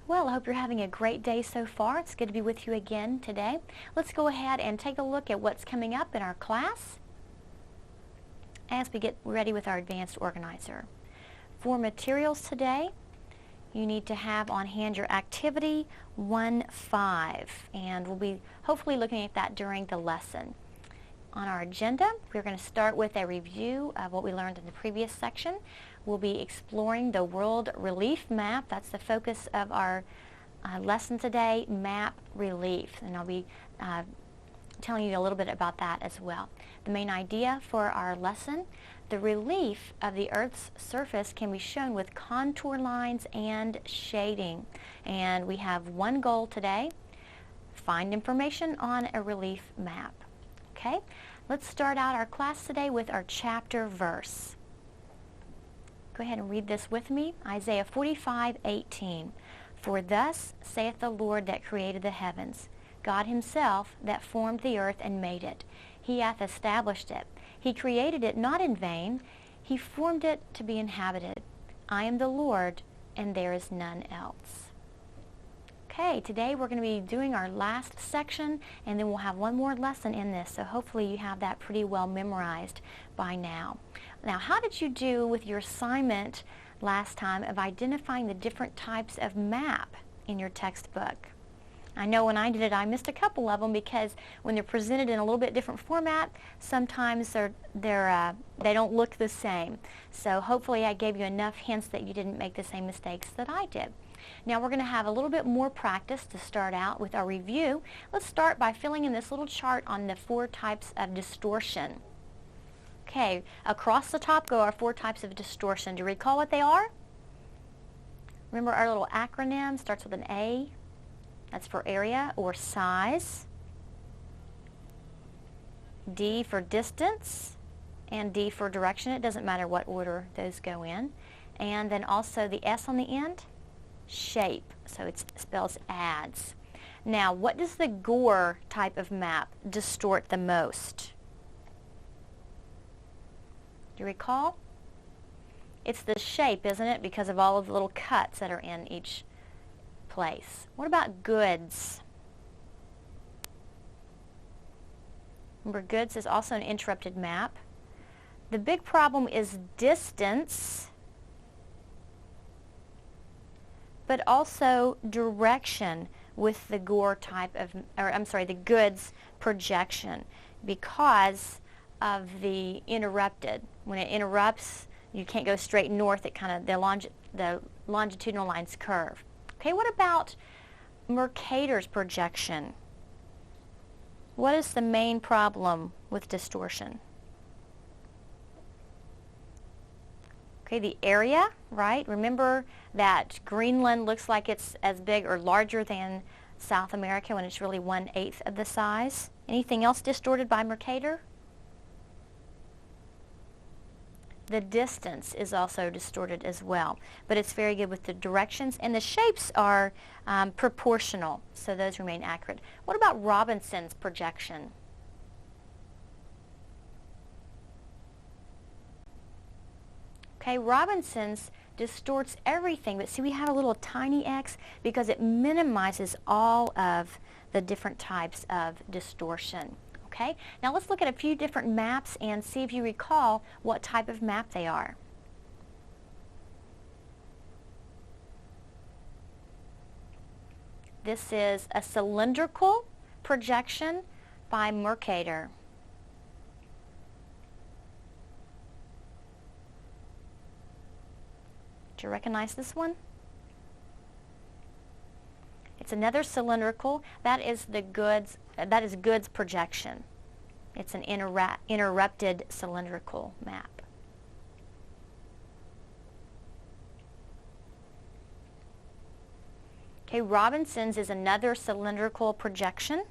Well, I hope you're having a great day so far. It's good to be with you again today. Let's go ahead and take a look at what's coming up in our class as we get ready with our advanced organizer. For materials today, you need to have on hand your activity 1-5, and we'll be hopefully looking at that during the lesson. On our agenda, we're going to start with a review of what we learned in the previous section. We'll be exploring the World Relief Map. That's the focus of our lesson today, map relief, and I'll be telling you a little bit about that as well. The main idea for our lesson: the relief of the Earth's surface can be shown with contour lines and shading. And we have one goal today: find information on a relief map. Okay, let's start out our class today with our chapter verse. Go ahead and read this with me. Isaiah 45:18. For thus saith the Lord that created the heavens, God himself that formed the earth and made it. He hath established it. He created it not in vain. He formed it to be inhabited. I am the Lord, and there is none else. Okay, today we're going to be doing our last section, and then we'll have one more lesson in this, so hopefully you have that pretty well memorized by now. Now, how did you do with your assignment last time of identifying the different types of map in your textbook? I know when I did it, I missed a couple of them because when they're presented in a little bit different format, sometimes they don't look the same. So hopefully I gave you enough hints that you didn't make the same mistakes that I did. Now we're going to have a little bit more practice to start out with our review. Let's start by filling in this little chart on the 4 types of distortion. Okay, across the top go our 4 types of distortion. Do you recall what they are? Remember our little acronym starts with an A. That's for area or size. D for distance, and D for direction. It doesn't matter what order those go in. And then also the S on the end, shape. So it spells adds. Now, what does the Gore type of map distort the most? Do you recall? It's the shape, isn't it? Because of all of the little cuts that are in each place. What about goods? Remember, goods is also an interrupted map. The big problem is distance, but also direction with the Gore type of, the goods projection, because of the interrupted. When it interrupts, you can't go straight north. It kind of the longitudinal lines curve. Okay, what about Mercator's projection? What is the main problem with distortion? Okay, the area, right? Remember that Greenland looks like it's as big or larger than South America when it's really 1/8 of the size. Anything else distorted by Mercator? The distance is also distorted as well, but it's very good with the directions, and the shapes are proportional, so those remain accurate. What about Robinson's projection? Okay, Robinson's distorts everything, but see, we have a little tiny x because it minimizes all of the different types of distortion. Okay, now let's look at a few different maps and see if you recall what type of map they are. This is a cylindrical projection by Mercator. Do you recognize this one? It's another cylindrical. That is the goods. That is goods projection. It's an interrupted cylindrical map. Okay, Robinson's is another cylindrical projection.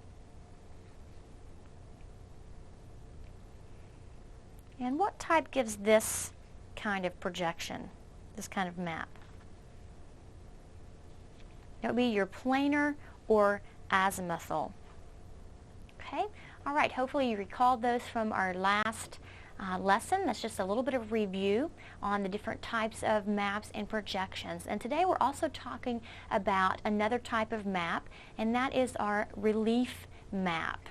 And what type gives this kind of projection, this kind of map? It would be your planar or azimuthal. Okay, all right, hopefully you recalled those from our last lesson. That's just a little bit of review on the different types of maps and projections. And today we're also talking about another type of map, and that is our relief map.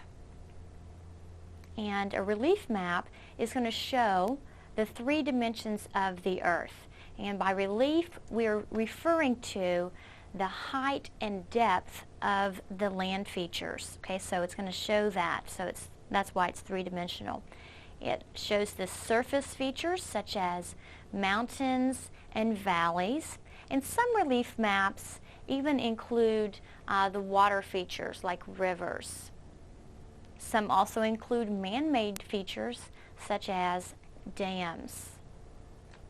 And a relief map is going to show the 3 dimensions of the Earth. And by relief, we're referring to the height and depth of the land features. Okay, so it's going to show that. So that's why it's 3-dimensional. It shows the surface features such as mountains and valleys. And some relief maps even include the water features like rivers. Some also include man-made features such as dams.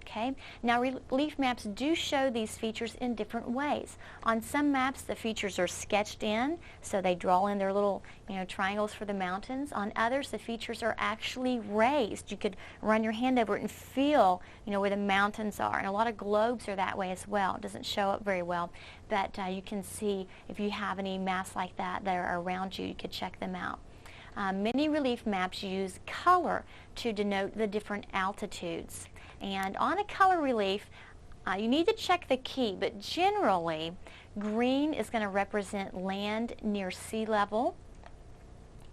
Okay. Now relief maps do show these features in different ways. On some maps the features are sketched in, so they draw in their little triangles for the mountains. On others the features are actually raised. You could run your hand over it and feel where the mountains are. And a lot of globes are that way as well. It doesn't show up very well, but you can see if you have any maps like that are around you, you could check them out. Many relief maps use color to denote the different altitudes. And on a color relief, you need to check the key, but generally green is going to represent land near sea level.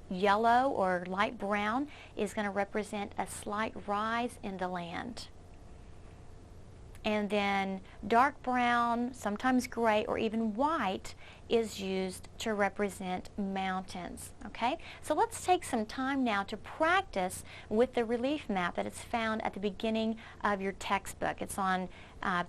Yellow or light brown is going to represent a slight rise in the land. And then dark brown, sometimes gray or even white is used to represent mountains. Okay, so let's take some time now to practice with the relief map that is found at the beginning of your textbook. It's on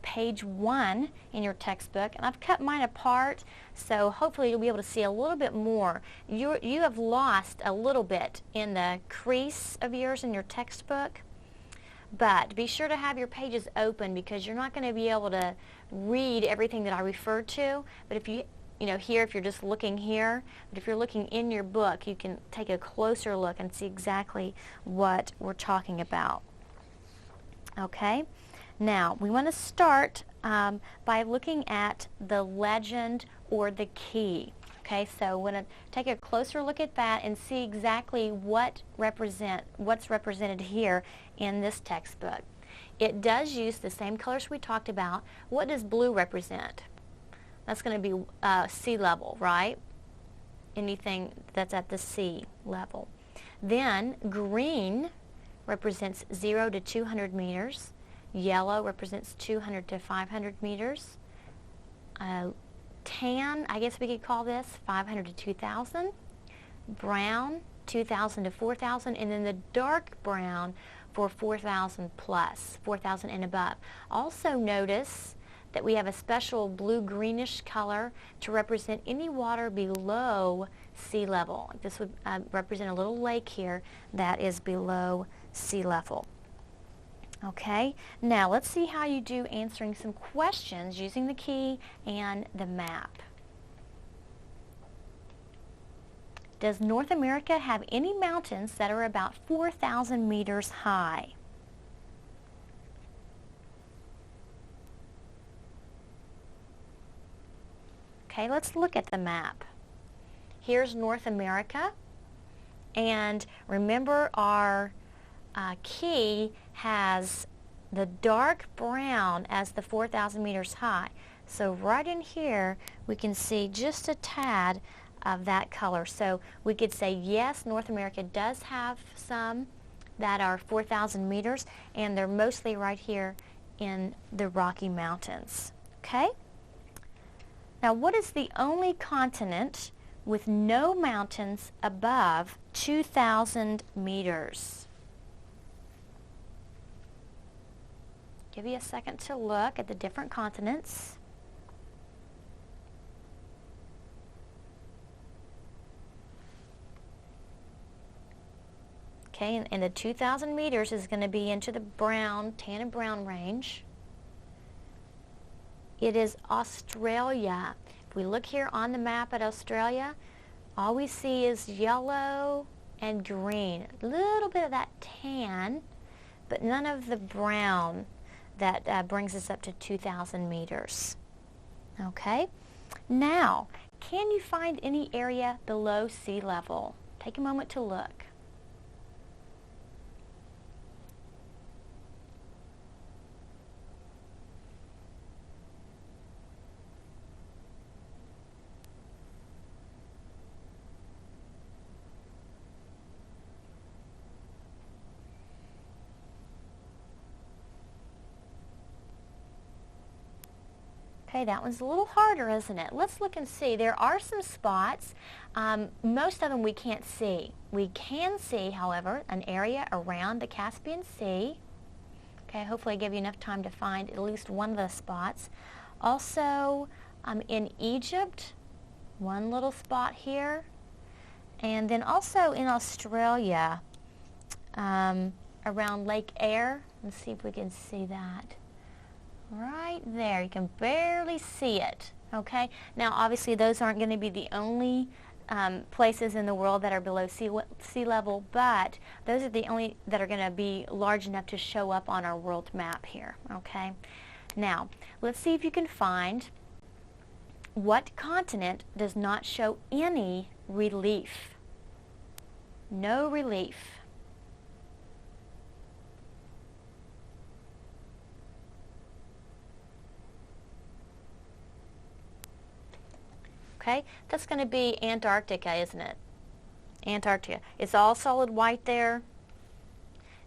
page 1 in your textbook, and I've cut mine apart, so hopefully you'll be able to see a little bit more. You have lost a little bit in the crease of yours in your textbook. But be sure to have your pages open because you're not going to be able to read everything that I referred to. But if if you're just looking here, but if you're looking in your book, you can take a closer look and see exactly what we're talking about. Okay, now we want to start by looking at the legend or the key. Okay, so we're going to take a closer look at that and see exactly what's represented here in this textbook. It does use the same colors we talked about. What does blue represent? That's going to be sea level, right? Anything that's at the sea level. Then green represents 0 to 200 meters. Yellow represents 200 to 500 meters. Tan, I guess we could call this 500 to 2,000. Brown, 2,000 to 4,000. And then the dark brown for 4,000 plus, 4,000 and above. Also notice that we have a special blue-greenish color to represent any water below sea level. This would represent a little lake here that is below sea level. Okay, now let's see how you do answering some questions using the key and the map. Does North America have any mountains that are about 4,000 meters high? Okay, let's look at the map. Here's North America, and remember our key has the dark brown as the 4,000 meters high. So right in here we can see just a tad of that color. So we could say yes, North America does have some that are 4,000 meters, and they're mostly right here in the Rocky Mountains. Okay? Now, what is the only continent with no mountains above 2,000 meters? Give you a second to look at the different continents. Okay, and the 2,000 meters is going to be into the brown, tan and brown range. It is Australia. If we look here on the map at Australia, all we see is yellow and green. A little bit of that tan, but none of the brown that brings us up to 2,000 meters. Okay, now, can you find any area below sea level? Take a moment to look. Okay, that one's a little harder, isn't it? Let's look and see. There are some spots. Most of them we can't see. We can see, however, an area around the Caspian Sea. Okay, hopefully I gave you enough time to find at least one of the spots. Also, in Egypt, one little spot here. And then also in Australia, around Lake Eyre. Let's see if we can see that. Right there. You can barely see it. Okay? Now, obviously, those aren't going to be the only places in the world that are below sea level, but those are the only that are going to be large enough to show up on our world map here. Okay? Now, let's see if you can find what continent does not show any relief. No relief. Okay, that's going to be Antarctica, isn't it? Antarctica. It's all solid white there,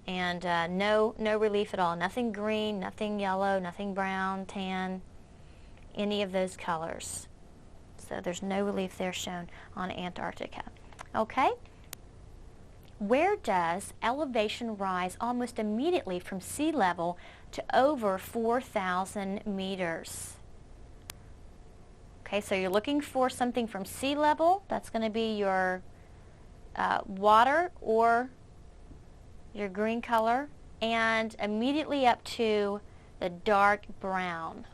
and no relief at all. Nothing green, nothing yellow, nothing brown, tan, any of those colors. So there's no relief there shown on Antarctica. Okay? Where does elevation rise almost immediately from sea level to over 4,000 meters? Okay, so you're looking for something from sea level. That's going to be your water or your green color, and immediately up to the dark brown.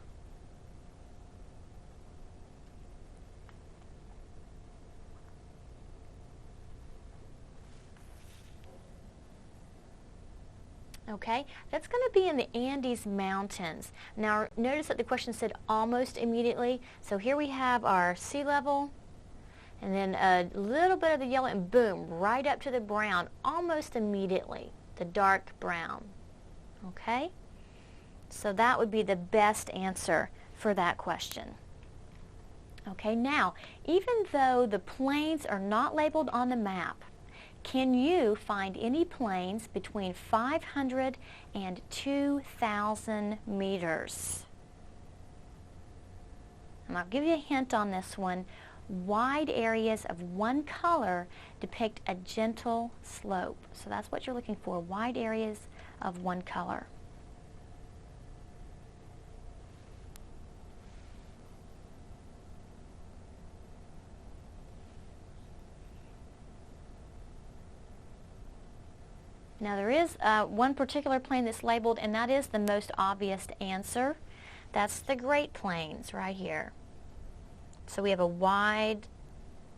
Okay, that's going to be in the Andes Mountains. Now, notice that the question said almost immediately. So here we have our sea level, and then a little bit of the yellow, and boom, right up to the brown, almost immediately, the dark brown. Okay, so that would be the best answer for that question. Okay, now, even though the plains are not labeled on the map, can you find any plains between 500 and 2,000 meters? And I'll give you a hint on this one. Wide areas of one color depict a gentle slope. So that's what you're looking for, wide areas of one color. Now there is one particular plain that's labeled, and that is the most obvious answer. That's the Great Plains right here. So we have a wide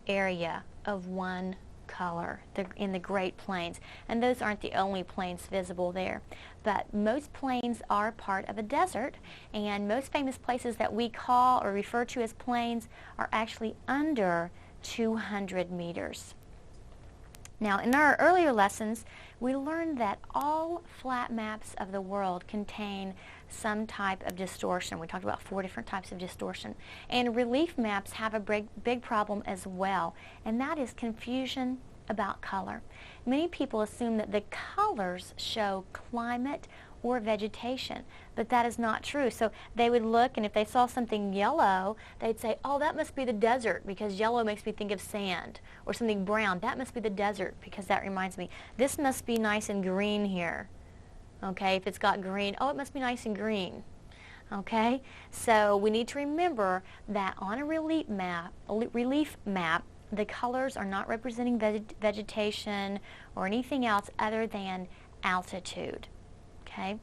area of one color in the Great Plains, and those aren't the only plains visible there. But most plains are part of a desert, and most famous places that we call or refer to as plains are actually under 200 meters. Now, in our earlier lessons, we learned that all flat maps of the world contain some type of distortion. We talked about 4 different types of distortion. And relief maps have a big problem as well, and that is confusion about color. Many people assume that the colors show climate or vegetation, but that is not true. So they would look, and if they saw something yellow, they'd say, oh, that must be the desert because yellow makes me think of sand, or something brown, that must be the desert because that reminds me, this must be nice and green here. Okay, if it's got green, oh, it must be nice and green. Okay, so we need to remember that on a relief map, the colors are not representing vegetation or anything else other than altitude. Okay,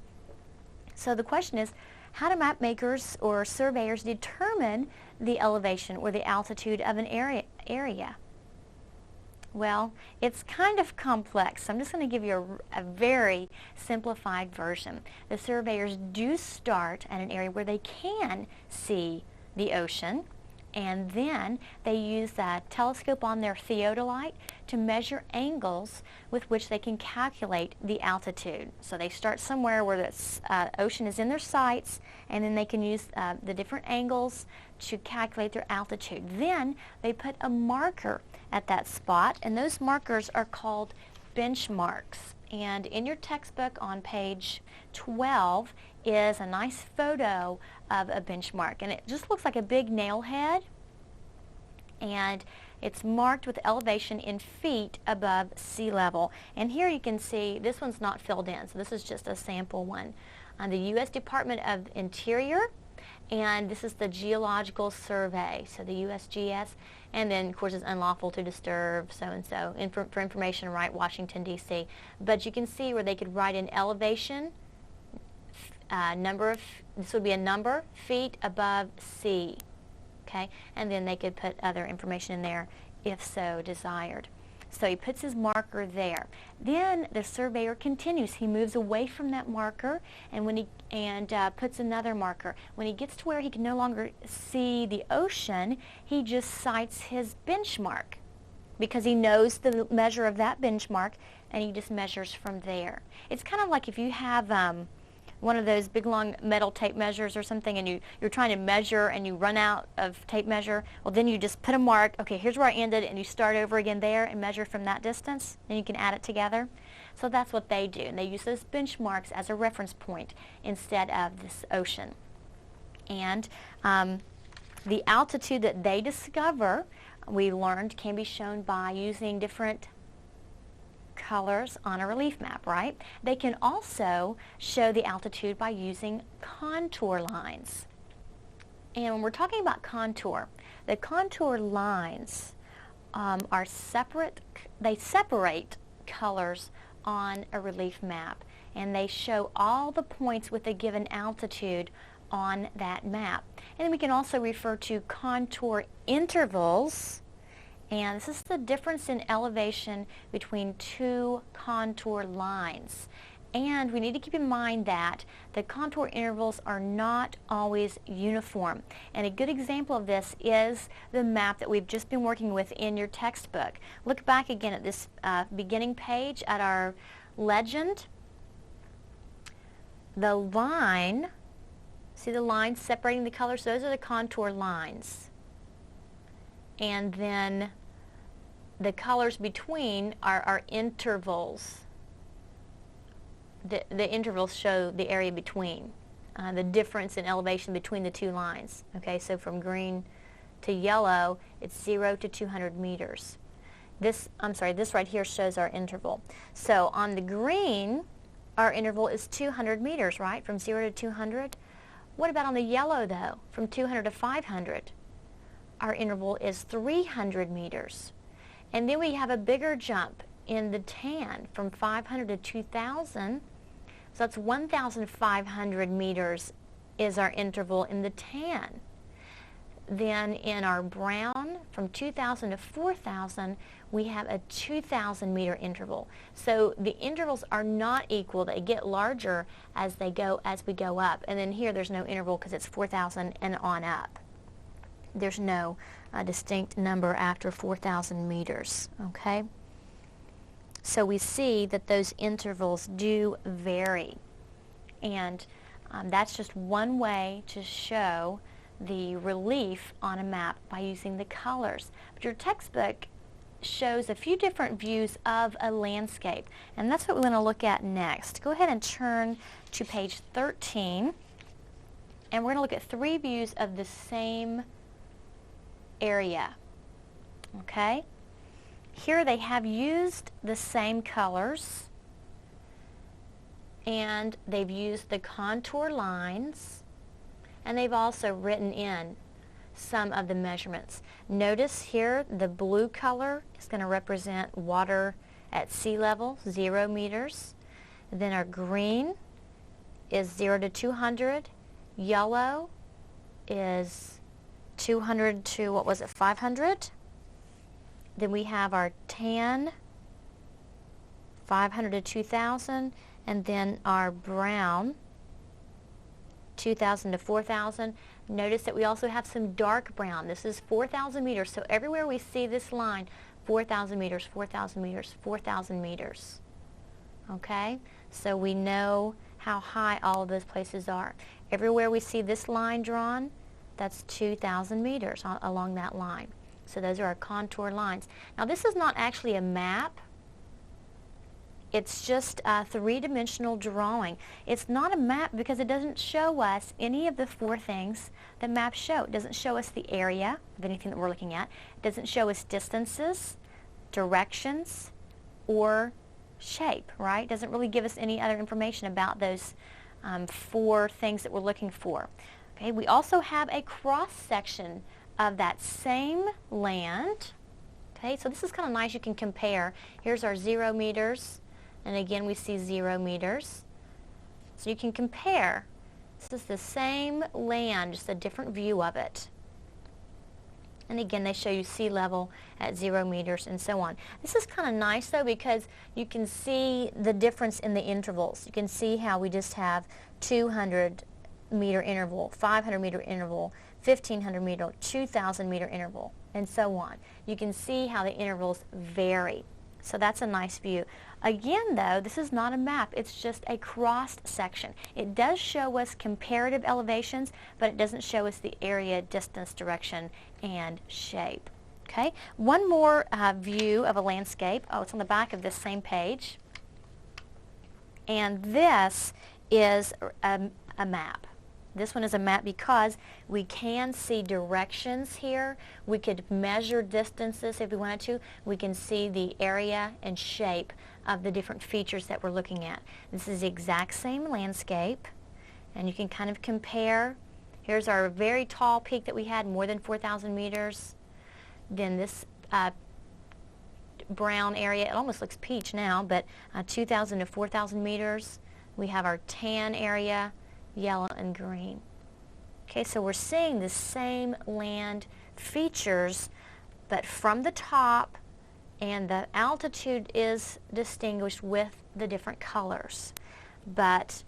so the question is, how do map makers or surveyors determine the elevation or the altitude of an area? Well, it's kind of complex. So I'm just going to give you a very simplified version. The surveyors do start at an area where they can see the ocean, and then they use a telescope on their theodolite to measure angles with which they can calculate the altitude. So they start somewhere where the ocean is in their sights, and then they can use the different angles to calculate their altitude. Then they put a marker at that spot, and those markers are called benchmarks. And in your textbook on page 12 is a nice photo of a benchmark. And it just looks like a big nail head. And it's marked with elevation in feet above sea level. And here you can see this one's not filled in, so this is just a sample one. The U.S. Department of Interior, and this is the Geological Survey, so the USGS, and then of course it's unlawful to disturb so-and-so, for information, right, Washington, D.C. But you can see where they could write in elevation, this would be a number, feet above sea, okay, and then they could put other information in there if so desired. So he puts his marker there. Then the surveyor continues. He moves away from that marker and puts another marker. When he gets to where he can no longer see the ocean, he just cites his benchmark because he knows the measure of that benchmark, and he just measures from there. It's kind of like if you have one of those big long metal tape measures or something, and you're trying to measure and you run out of tape measure. Well, then you just put a mark, okay, here's where I ended, and you start over again there and measure from that distance, and you can add it together. So that's what they do, and they use those benchmarks as a reference point instead of this ocean. And the altitude that they discover, we learned, can be shown by using different colors on a relief map, right? They can also show the altitude by using contour lines. And when we're talking about contour, the contour lines are separate. They separate colors on a relief map, and they show all the points with a given altitude on that map. And then we can also refer to contour intervals. And this is the difference in elevation between two contour lines. And we need to keep in mind that the contour intervals are not always uniform. And a good example of this is the map that we've just been working with in your textbook. Look back again at this beginning page at our legend. The line, see the lines separating the colors? Those are the contour lines. And then the colors between are intervals. The intervals show the area between, the difference in elevation between the two lines. Okay, so from green to yellow, it's 0 to 200 meters. This right here shows our interval. So on the green, our interval is 200 meters, right, from 0 to 200. What about on the yellow, though, from 200 to 500? Our interval is 300 meters. And then we have a bigger jump in the tan from 500 to 2,000. So that's 1,500 meters is our interval in the tan. Then in our brown, from 2,000 to 4,000, we have a 2,000 meter interval. So the intervals are not equal. They get larger as we go up. And then here there's no interval because it's 4,000 and on up. There's no distinct number after 4,000 meters, okay? So we see that those intervals do vary. And that's just one way to show the relief on a map by using the colors. But your textbook shows a few different views of a landscape, and that's what we're going to look at next. Go ahead and turn to page 13, and we're going to look at 3 views of the same area. Okay? Here they have used the same colors, and they've used the contour lines, and they've also written in some of the measurements. Notice here the blue color is going to represent water at sea level, 0 meters. Then our green is 0 to 200. Yellow is 200 to, 500? Then we have our tan, 500 to 2,000, and then our brown, 2,000 to 4,000. Notice that we also have some dark brown. This is 4,000 meters. So everywhere we see this line, 4,000 meters, 4,000 meters, 4,000 meters. Okay? So we know how high all of those places are. Everywhere we see this line drawn, that's 2,000 meters along that line. So those are our contour lines. Now this is not actually a map. It's just a three-dimensional drawing. It's not a map because it doesn't show us any of the four things that maps show. It doesn't show us the area of anything that we're looking at. It doesn't show us distances, directions, or shape, right? It doesn't really give us any other information about those four things that we're looking for. Okay, we also have a cross-section of that same land. Okay, so this is kind of nice. You can compare. Here's our 0 meters, and again we see 0 meters. So you can compare. This is the same land, just a different view of it. And again, they show you sea level at 0 meters and so on. This is kind of nice though because you can see the difference in the intervals. You can see how we just have 200 meter interval, 500 meter interval, 1500 meter, 2000 meter interval, and so on. You can see how the intervals vary. So that's a nice view. Again though, this is not a map, it's just a crossed section. It does show us comparative elevations, but it doesn't show us the area, distance, direction, and shape. Okay, one more view of a landscape. Oh, it's on the back of this same page. And this is a map. This one is a map because we can see directions here. We could measure distances if we wanted to. We can see the area and shape of the different features that we're looking at. This is the exact same landscape, and you can kind of compare. Here's our very tall peak that we had, more than 4,000 meters. Then this brown area, it almost looks peach now, but 2,000 to 4,000 meters. We have our tan area, yellow and green. Okay, so we're seeing the same land features, but from the top, and the altitude is distinguished with the different colors. But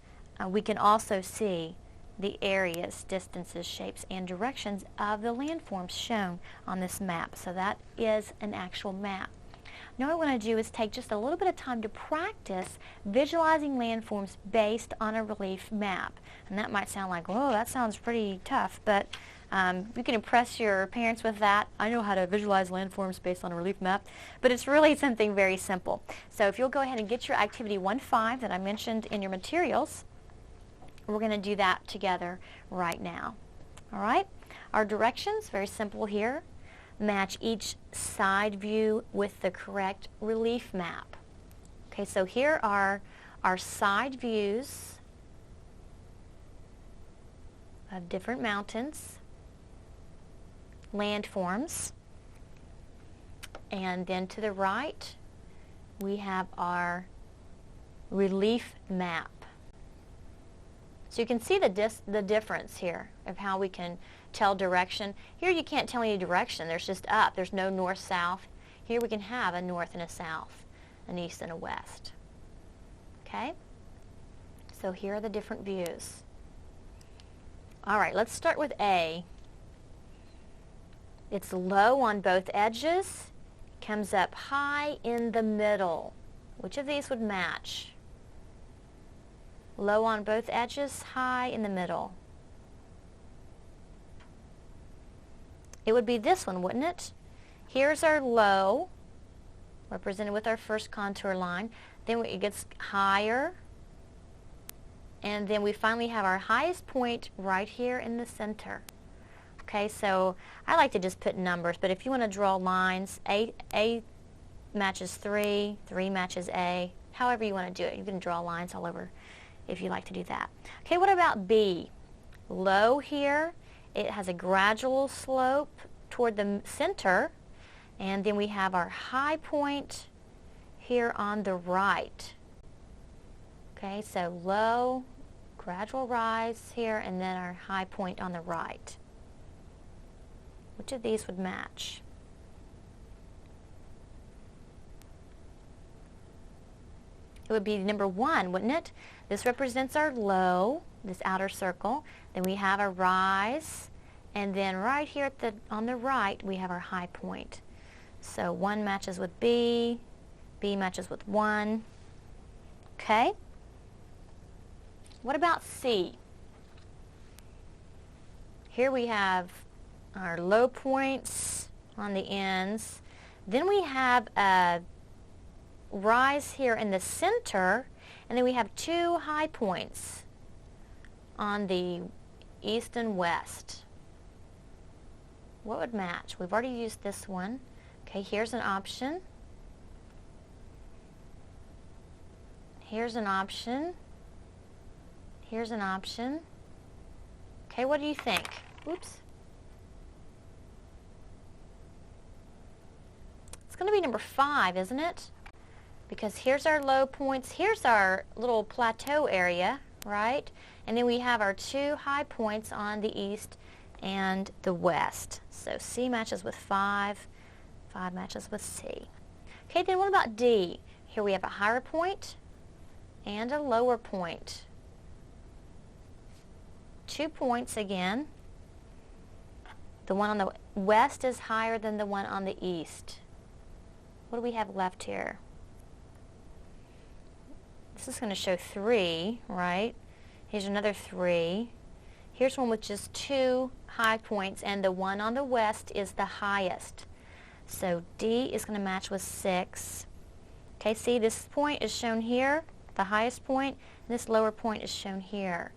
we can also see the areas, distances, shapes, and directions of the landforms shown on this map. So that is an actual map. Now what I want to do is take just a little bit of time to practice visualizing landforms based on a relief map. And that might sound like, whoa, that sounds pretty tough, but you can impress your parents with that. I know how to visualize landforms based on a relief map, but it's really something very simple. So if you'll go ahead and get your activity 1.5 that I mentioned in your materials, we're going to do that together right now. All right? Our directions, very simple here. Match each side view with the correct relief map. Okay, so here are our side views of different mountains, landforms, and then to the right we have our relief map. So you can see the difference here of how we can tell direction. Here you can't tell any direction. There's just up. There's no north-south. Here we can have a north and a south, an east and a west. Okay? So here are the different views. All right, let's start with A. It's low on both edges, comes up high in the middle. Which of these would match? Low on both edges, high in the middle. It would be this one, wouldn't it? Here's our low, represented with our first contour line. Then it gets higher. And then we finally have our highest point right here in the center. Okay, so I like to just put numbers, but if you want to draw lines, A matches 3, 3 matches A, however you want to do it. You can draw lines all over if you like to do that. Okay, what about B? Low here. It has a gradual slope toward the center, and then we have our high point here on the right. Okay, so low, gradual rise here, and then our high point on the right. Which of these would match? It would be number 1, wouldn't it? This represents our low, this outer circle. Then we have a rise, and then right here on the right we have our high point. So 1 matches with B, B matches with 1. Okay? What about C? Here we have our low points on the ends. Then we have a rise here in the center, and then we have two high points on the east and west. What would match? We've already used this one. Okay, here's an option. Here's an option. Here's an option. Okay, what do you think? Oops. It's going to be number 5, isn't it? Because here's our low points. Here's our little plateau area, right? And then we have our two high points on the east and the west. So C matches with 5. 5 matches with C. Okay, then what about D? Here we have a higher point and a lower point. 2 points again. The one on the west is higher than the one on the east. What do we have left here? This is going to show 3, right? Here's another 3. Here's one with just 2 high points, and the one on the west is the highest. So D is going to match with 6. Okay, see this point is shown here, the highest point, and this lower point is shown here.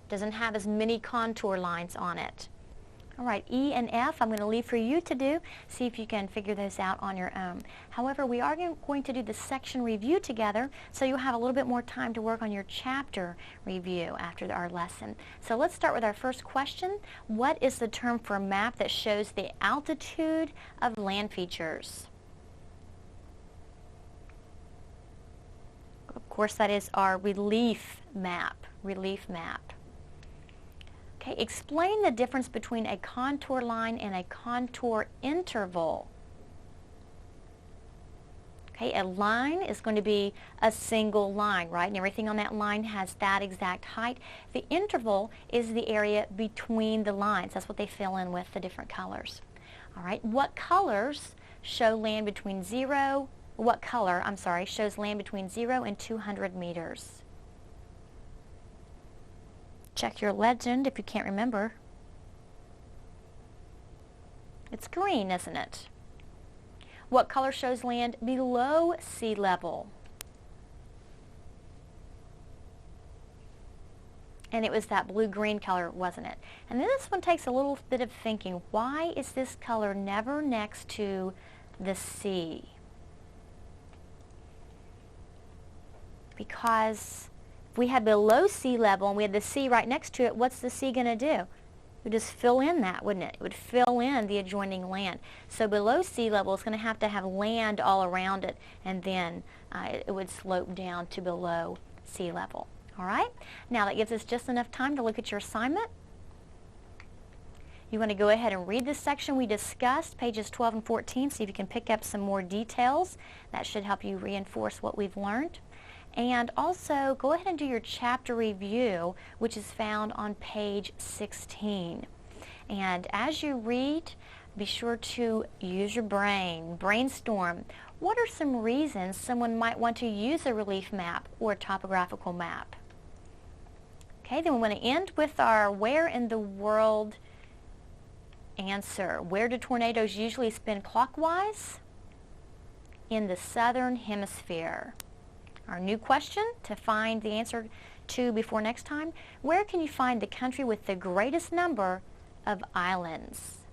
Doesn't have as many contour lines on it. All right, E and F I'm going to leave for you to do. See if you can figure those out on your own. However, we are going to do the section review together, so you'll have a little bit more time to work on your chapter review after our lesson. So let's start with our first question. What is the term for a map that shows the altitude of land features? Of course, that is our relief map. Relief map. Okay, explain the difference between a contour line and a contour interval. Okay, a line is going to be a single line, right? And everything on that line has that exact height. The interval is the area between the lines. That's what they fill in with the different colors. All right, what colors show land between what color, shows land between 0 and 200 meters? Check your legend if you can't remember. It's green, isn't it? What color shows land below sea level? And it was that blue-green color, wasn't it? And then this one takes a little bit of thinking. Why is this color never next to the sea? Because if we had below sea level and we had the sea right next to it, what's the sea going to do? It would just fill in that, wouldn't it? It would fill in the adjoining land. So below sea level, it's going to have land all around it, and then it would slope down to below sea level. All right? Now that gives us just enough time to look at your assignment. You want to go ahead and read this section we discussed, pages 12 and 14, see if you can pick up some more details. That should help you reinforce what we've learned. And also, go ahead and do your chapter review, which is found on page 16. And as you read, be sure to use your brain, brainstorm. What are some reasons someone might want to use a relief map or a topographical map? Okay, then we want to end with our where in the world answer. Where do tornadoes usually spin clockwise? In the southern hemisphere. Our new question to find the answer to before next time, where can you find the country with the greatest number of islands?